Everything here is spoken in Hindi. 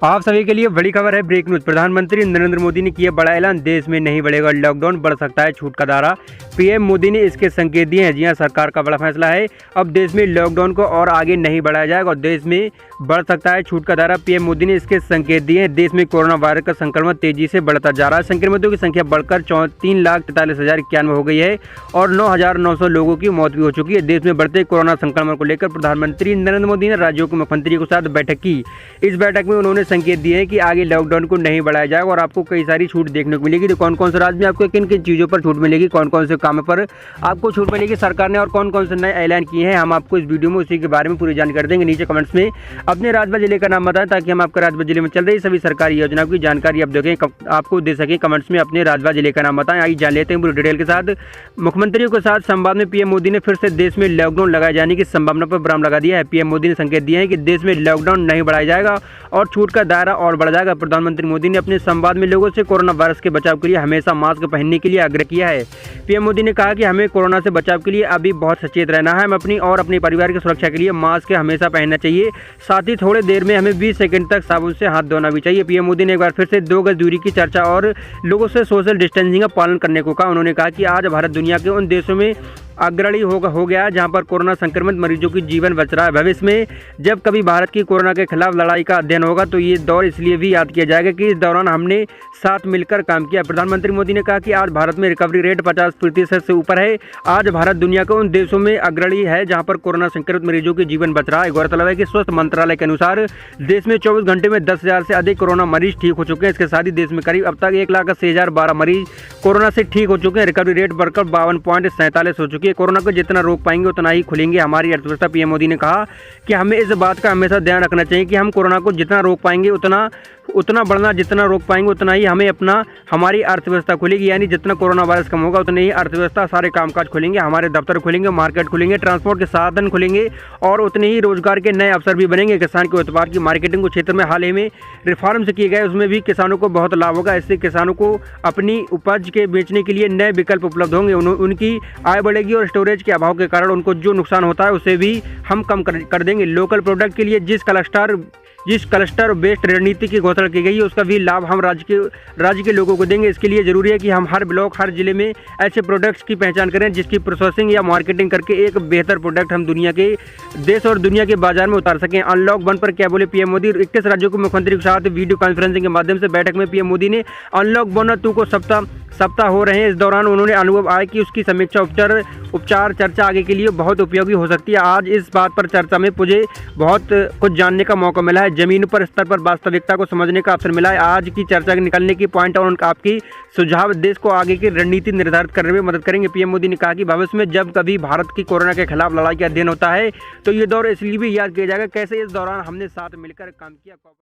आप सभी के लिए बड़ी खबर है। Break news. प्रधानमंत्री नरेंद्र मोदी ने किया बड़ा ऐलान, देश में नहीं बढ़ेगा लॉकडाउन, बढ़ सकता है छूट का दायरा। पीएम मोदी ने इसके संकेत दिए हैं। जी हां, सरकार का बड़ा फैसला है। अब देश में लॉकडाउन को और आगे नहीं बढ़ाया जाएगा और देश में बढ़ सकता है छूट का दायरा। पीएम मोदी ने इसके संकेत दिए हैं। देश में कोरोना वायरस का संक्रमण तेजी से बढ़ता जा रहा है। संक्रमितों की संख्या बढ़कर 3,43,091 हो गई है और 9,900 लोगों की मौत भी हो चुकी है। देश में बढ़ते कोरोना संक्रमण को लेकर प्रधानमंत्री नरेंद्र मोदी ने राज्यों के मुख्यमंत्रियों के साथ बैठक की। इस बैठक में उन्होंने संकेत दिए हैं कि आगे लॉकडाउन को नहीं बढ़ाया जाएगा और आपको कई सारी छूट देखने को मिलेगी। तो कौन कौन से राज्य में आपको किन किन चीज़ों पर छूट मिलेगी, कौन कौन से कामों पर आपको छूट मिलेगी सरकार ने और कौन कौन से नए ऐलान किए हैं, हम आपको इस वीडियो में उसी के बारे में पूरी जानकारी देंगे। नीचे कमेंट्स में अपने राज्य जिले का नाम बताएं ताकि हम आपका राज्य जिले में चल रही सभी सरकारी योजनाओं की जानकारी आप देखें, आपको दे सकें। कमेंट्स में अपने राज्य जिले का नाम बताएं। आइए जान लेते हैं पूरी डिटेल के साथ। मुख्यमंत्रियों के साथ संवाद में पीएम मोदी ने फिर से देश में लॉकडाउन लगाए जाने की संभावना पर विराम लगा दिया है। पीएम मोदी ने संकेत दिए हैं कि देश में लॉकडाउन नहीं बढ़ाया जाएगा और छूट का दायरा और बढ़ जाएगा। प्रधानमंत्री मोदी ने अपने संवाद में लोगों से कोरोना वायरस के बचाव के लिए हमेशा मास्क पहनने के लिए आग्रह किया है। पीएम मोदी ने कहा कि हमें कोरोना से बचाव के लिए अभी बहुत सचेत रहना है। हम अपनी और अपने परिवार की सुरक्षा के लिए मास्क हमेशा पहनना चाहिए। साथ ही थोड़ी देर में हमें 20 सेकंड तक साबुन से हाथ धोना भी चाहिए। पीएम मोदी ने एक बार फिर से 2 गज दूरी की चर्चा और लोगों से सोशल डिस्टेंसिंग का पालन करने को कहा। उन्होंने कहा कि आज भारत दुनिया के उन देशों में अग्रणी हो गया जहां पर कोरोना संक्रमित मरीजों की जीवन बच रहा है। भविष्य में जब कभी भारत की कोरोना के खिलाफ लड़ाई का अध्ययन होगा तो ये दौर इसलिए भी याद किया जाएगा कि इस दौरान हमने साथ मिलकर काम किया। प्रधानमंत्री मोदी ने कहा कि आज भारत में रिकवरी रेट 50% से ऊपर है। आज भारत दुनिया के उन देशों में अग्रणी है जहां पर कोरोना संक्रमित मरीजों की जीवन बच रहा है। गौरतलब है कि स्वास्थ्य मंत्रालय के अनुसार देश में 24 घंटे में 10,000 से अधिक कोरोना मरीज ठीक हो चुके हैं। इसके साथ ही देश में करीब अब तक 1,80,012 मरीज कोरोना से ठीक हो चुके हैं। रिकवरी रेट बढ़कर 52.47 हो चुकी है। कोरोना को जितना रोक पाएंगे उतना ही खुलेंगे हमारी अर्थव्यवस्था। पीएम मोदी ने कहा कि हमें इस बात का हमेशा ध्यान रखना चाहिए कि हम कोरोना को जितना रोक पाएंगे उतना बढ़ना, जितना रोक पाएंगे उतना ही हमारी अर्थव्यवस्था खुलेगी। यानी जितना कोरोना वायरस कम होगा उतनी ही अर्थव्यवस्था, सारे कामकाज खुलेंगे, हमारे दफ्तर खुलेंगे, मार्केट खुलेंगे, ट्रांसपोर्ट के साधन खुलेंगे और उतने ही रोजगार के नए अवसर भी बनेंगे। किसान के उत्पाद की मार्केटिंग के क्षेत्र में हाल ही में रिफॉर्म्स किए गए, उसमें भी किसानों को बहुत लाभ होगा। इससे किसानों को अपनी उपज के बेचने के लिए नए विकल्प उपलब्ध होंगे, उनकी आय बढ़ेगी और स्टोरेज के अभाव के कारण उनको जो नुकसान होता है उसे भी हम कम कर देंगे। लोकल प्रोडक्ट के लिए जिस क्लस्टर बेस्ड रणनीति की घोषणा की गई है उसका भी लाभ हम राज्य के लोगों को देंगे। इसके लिए जरूरी है कि हम हर ब्लॉक, हर जिले में ऐसे प्रोडक्ट्स की पहचान करें जिसकी प्रोसेसिंग या मार्केटिंग करके एक बेहतर प्रोडक्ट हम देश और दुनिया के बाजार में उतार सकें। अनलॉक 1 पर क्या बोले पीएम मोदी। 21 राज्यों के मुख्यमंत्री के साथ वीडियो कॉन्फ्रेंसिंग के माध्यम से बैठक में पीएम मोदी ने अनलॉक 1 और 2 को सप्ताह हो रहे हैं। इस दौरान उन्होंने अनुभव आए कि उसकी समीक्षा उपचार चर्चा आगे के लिए बहुत उपयोगी हो सकती है। आज इस बात पर चर्चा में मुझे बहुत कुछ जानने का मौका मिला है, जमीन पर स्तर पर वास्तविकता को समझने का अवसर मिला है। आज की चर्चा निकलने की पॉइंट और आपकी सुझाव देश को आगे की रणनीति निर्धारित करने में मदद करेंगे। पीएम मोदी ने कहा कि भविष्य में जब कभी भारत की कोरोना के खिलाफ लड़ाई का अध्ययन होता है तो ये दौर इसलिए भी याद किया जाएगा कैसे इस दौरान हमने साथ मिलकर काम किया।